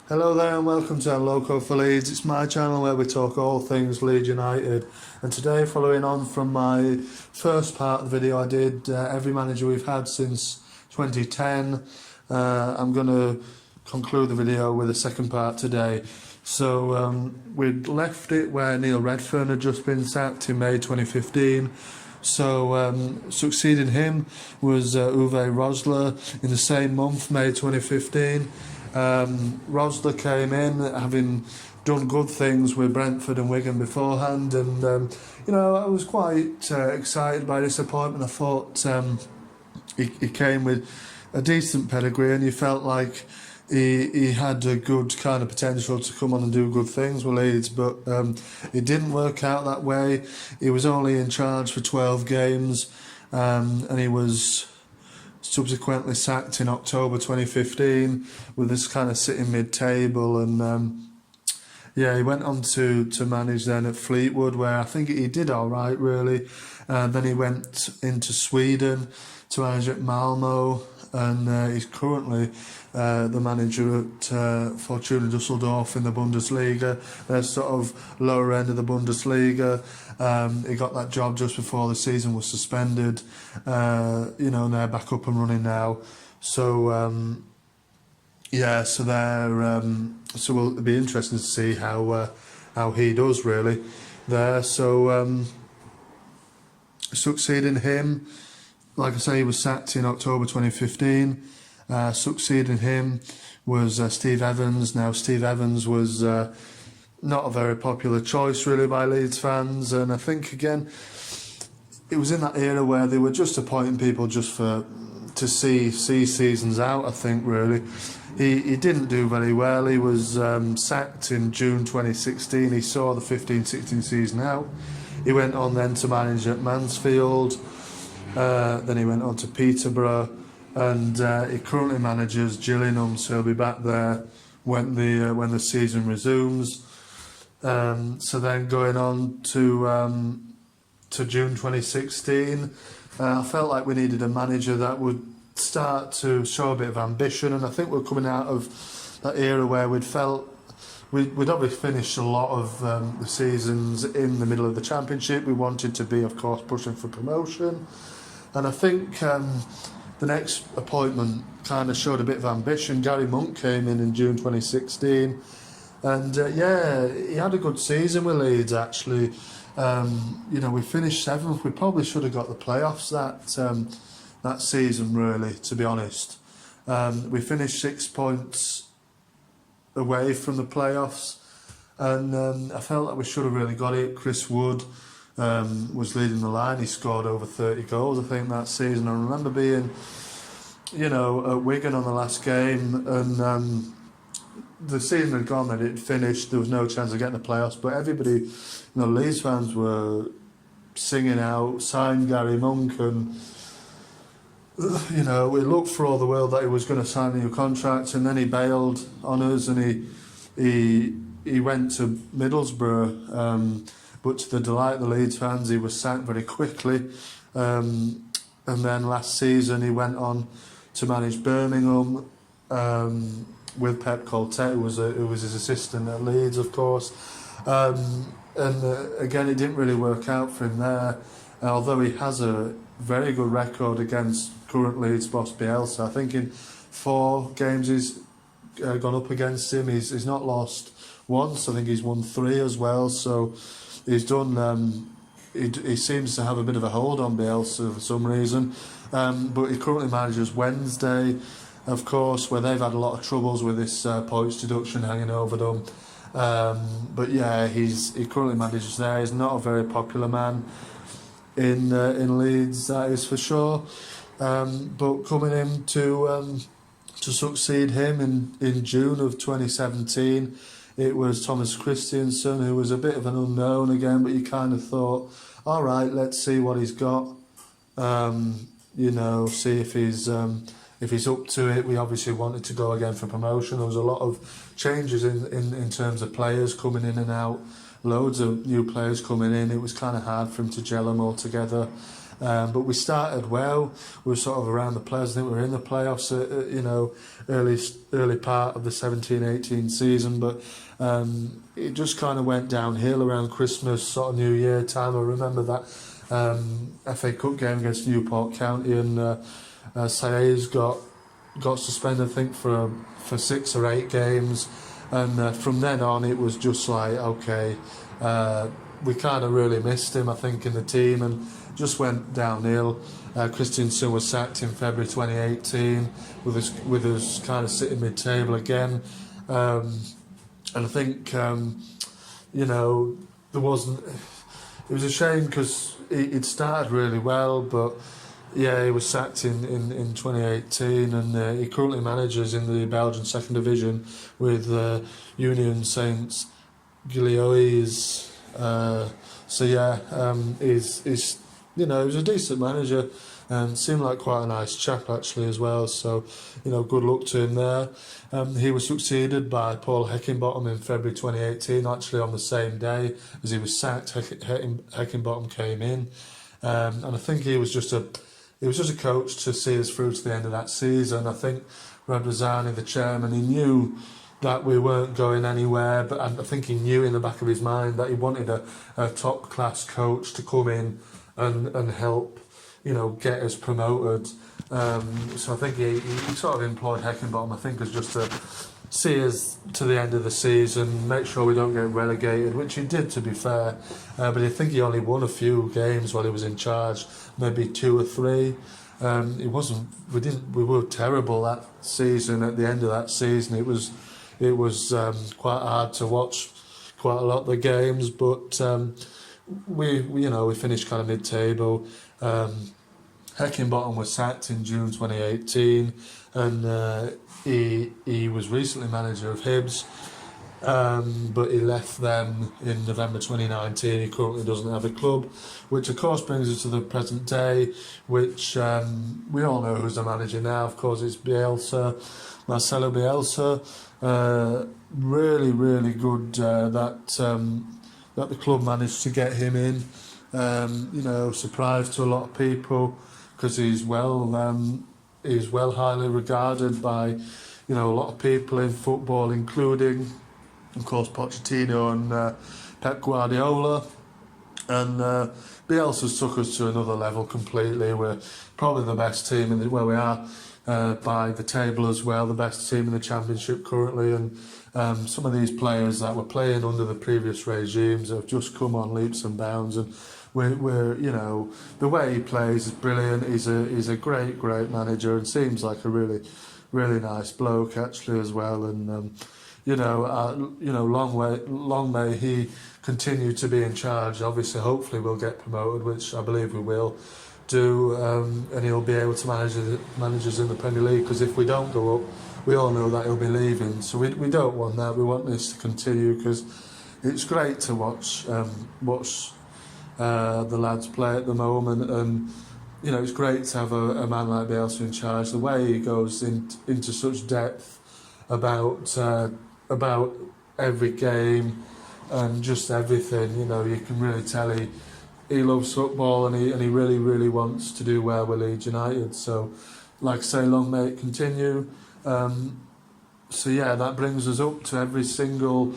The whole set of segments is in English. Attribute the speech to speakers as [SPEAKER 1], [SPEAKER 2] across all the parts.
[SPEAKER 1] Hello there and welcome to Loco for Leeds. It's my channel where we talk all things Leeds United, and today, following on from my first part of the video I did, every manager we've had since 2010, I'm going to conclude the video with a second part today. So we'd left it where Neil Redfern had just been sacked in May 2015. So succeeding him was Uwe Rosler in the same month, May 2015. Rosler came in having done good things with Brentford and Wigan beforehand, and I was quite excited by this appointment. I thought he came with a decent pedigree, and you felt like he had a good kind of potential to come on and do good things with Leeds, but it didn't work out that way. He was only in charge for 12 games, and he was subsequently sacked in October 2015 with this kind of sitting mid-table, and he went on to manage then at Fleetwood, where I think he did all right really. Then he went into Sweden to manage at Malmo, and he's currently the manager at Fortuna Düsseldorf in the Bundesliga. They're sort of lower end of the Bundesliga. He got that job just before the season was suspended, and they're back up and running now. So so it'll be interesting to see how he does really there. So succeeding him, like I say, he was sacked in October 2015. Succeeding him was Steve Evans. Now, Steve Evans was not a very popular choice really by Leeds fans, and I think again it was in that era where they were just appointing people just to see seasons out. I think really he didn't do very well. He was sacked in June 2016. He saw the 15-16 season out. He went on then to manage at Mansfield. Then he went on to Peterborough, and he currently manages Gillingham, so he'll be back there when the season resumes. So then going on to June 2016, I felt like we needed a manager that would start to show a bit of ambition, and I think we're coming out of that era where we'd obviously finished a lot of the seasons in the middle of the Championship. We wanted to be, of course, pushing for promotion. And I think the next appointment kind of showed a bit of ambition. Gary Monk came in June 2016, and he had a good season with Leeds actually. We finished 7th. We probably should have got the playoffs that season really, to be honest. We finished 6 points away from the playoffs, and I felt like we should have really got it. Chris Wood was leading the line. He scored over 30 goals, I think, that season. I remember being, at Wigan on the last game, and the season had gone, that it finished. There was no chance of getting the playoffs, but everybody, Leeds fans were singing out, "Sign Gary Monk," and we looked for all the world that he was going to sign a new contract, and then he bailed on us, and he went to Middlesbrough. But to the delight of the Leeds fans, he was sacked very quickly. And then last season, he went on to manage Birmingham with Pep Coltet, who was his assistant at Leeds, of course. Again, it didn't really work out for him there, although he has a very good record against current Leeds boss Bielsa. I think in 4 games he's gone up against him, he's not lost once. I think he's won 3 as well. So he's done. He seems to have a bit of a hold on Bielsa for some reason, but he currently manages Wednesday, of course, where they've had a lot of troubles with this points deduction hanging over them. But yeah, he currently manages there. He's not a very popular man in Leeds, that is for sure. But coming in to succeed him in June of 2017. It was Thomas Christiansen, who was a bit of an unknown again, but you kind of thought, all right, let's see what he's got. See if he's up to it. We obviously wanted to go again for promotion. There was a lot of changes in terms of players coming in and out, loads of new players coming in. It was kind of hard for him to gel them all together. But we started well. We were sort of around the playoffs. I think we were in the playoffs, early part of the 17-18 season. But it just kind of went downhill around Christmas, sort of New Year time. I remember that FA Cup game against Newport County, and Saez got suspended, I think, for 6 or 8 games. And from then on, it was just like, okay, we kind of really missed him, I think, in the team, and just went downhill. Christensen was sacked in February 2018, with us kind of sitting mid-table again. And I think, there wasn't. It was a shame because it started really well, but yeah, he was sacked in 2018, and he currently manages in the Belgian second division with Union Saint Gilloise. He's he was a decent manager and seemed like quite a nice chap actually as well. So, good luck to him there. He was succeeded by Paul Heckingbottom in February 2018, actually on the same day as he was sacked. Heckingbottom came in, and I think he was just a coach to see us through to the end of that season. I think Radrazani, the chairman, he knew that we weren't going anywhere, but I think he knew in the back of his mind that he wanted a top class coach to come in and help, get us promoted. So I think he sort of employed Heckingbottom, I think, as just to see us to the end of the season, make sure we don't get relegated, which he did, to be fair. But I think he only won a few games while he was in charge, maybe 2 or 3. We were terrible that season. At the end of that season, it was quite hard to watch quite a lot of the games, but we finished kind of mid-table. Heckingbottom was sacked in June 2018, and he was recently manager of Hibs, but he left them in November 2019. He currently doesn't have a club, which of course brings us to the present day, which we all know who's the manager now. Of course, it's Bielsa, Marcelo Bielsa. Really, really good that the club managed to get him in. Surprise to a lot of people, because he's well highly regarded by a lot of people in football, including of course Pochettino and Pep Guardiola. And Bielsa's took us to another level completely. We're probably the best team we are by the table as well, the best team in the Championship currently, and some of these players that were playing under the previous regimes have just come on leaps and bounds, and we're the way he plays is brilliant. He's a great manager, and seems like a really nice bloke actually as well. And long may he continue to be in charge. Obviously, hopefully we'll get promoted, which I believe we will do, and he'll be able to manage us in the Premier League, because if we don't go up, we all know that he'll be leaving. So we don't want that. We want this to continue, because it's great to watch the lads play at the moment, and it's great to have a man like Bielsa in charge. The way he goes into such depth about every game and just everything, you can really tell he loves football, and he really wants to do well with Leeds United. So, like I say, long may it continue. That brings us up to every single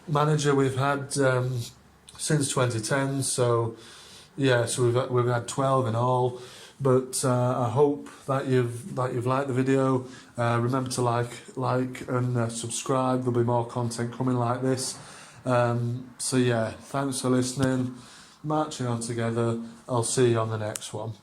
[SPEAKER 1] manager we've had since 2010. So we've had 12 in all. But I hope that you've liked the video. Remember to like and subscribe. There'll be more content coming like this. Thanks for listening. Marching on together. I'll see you on the next one.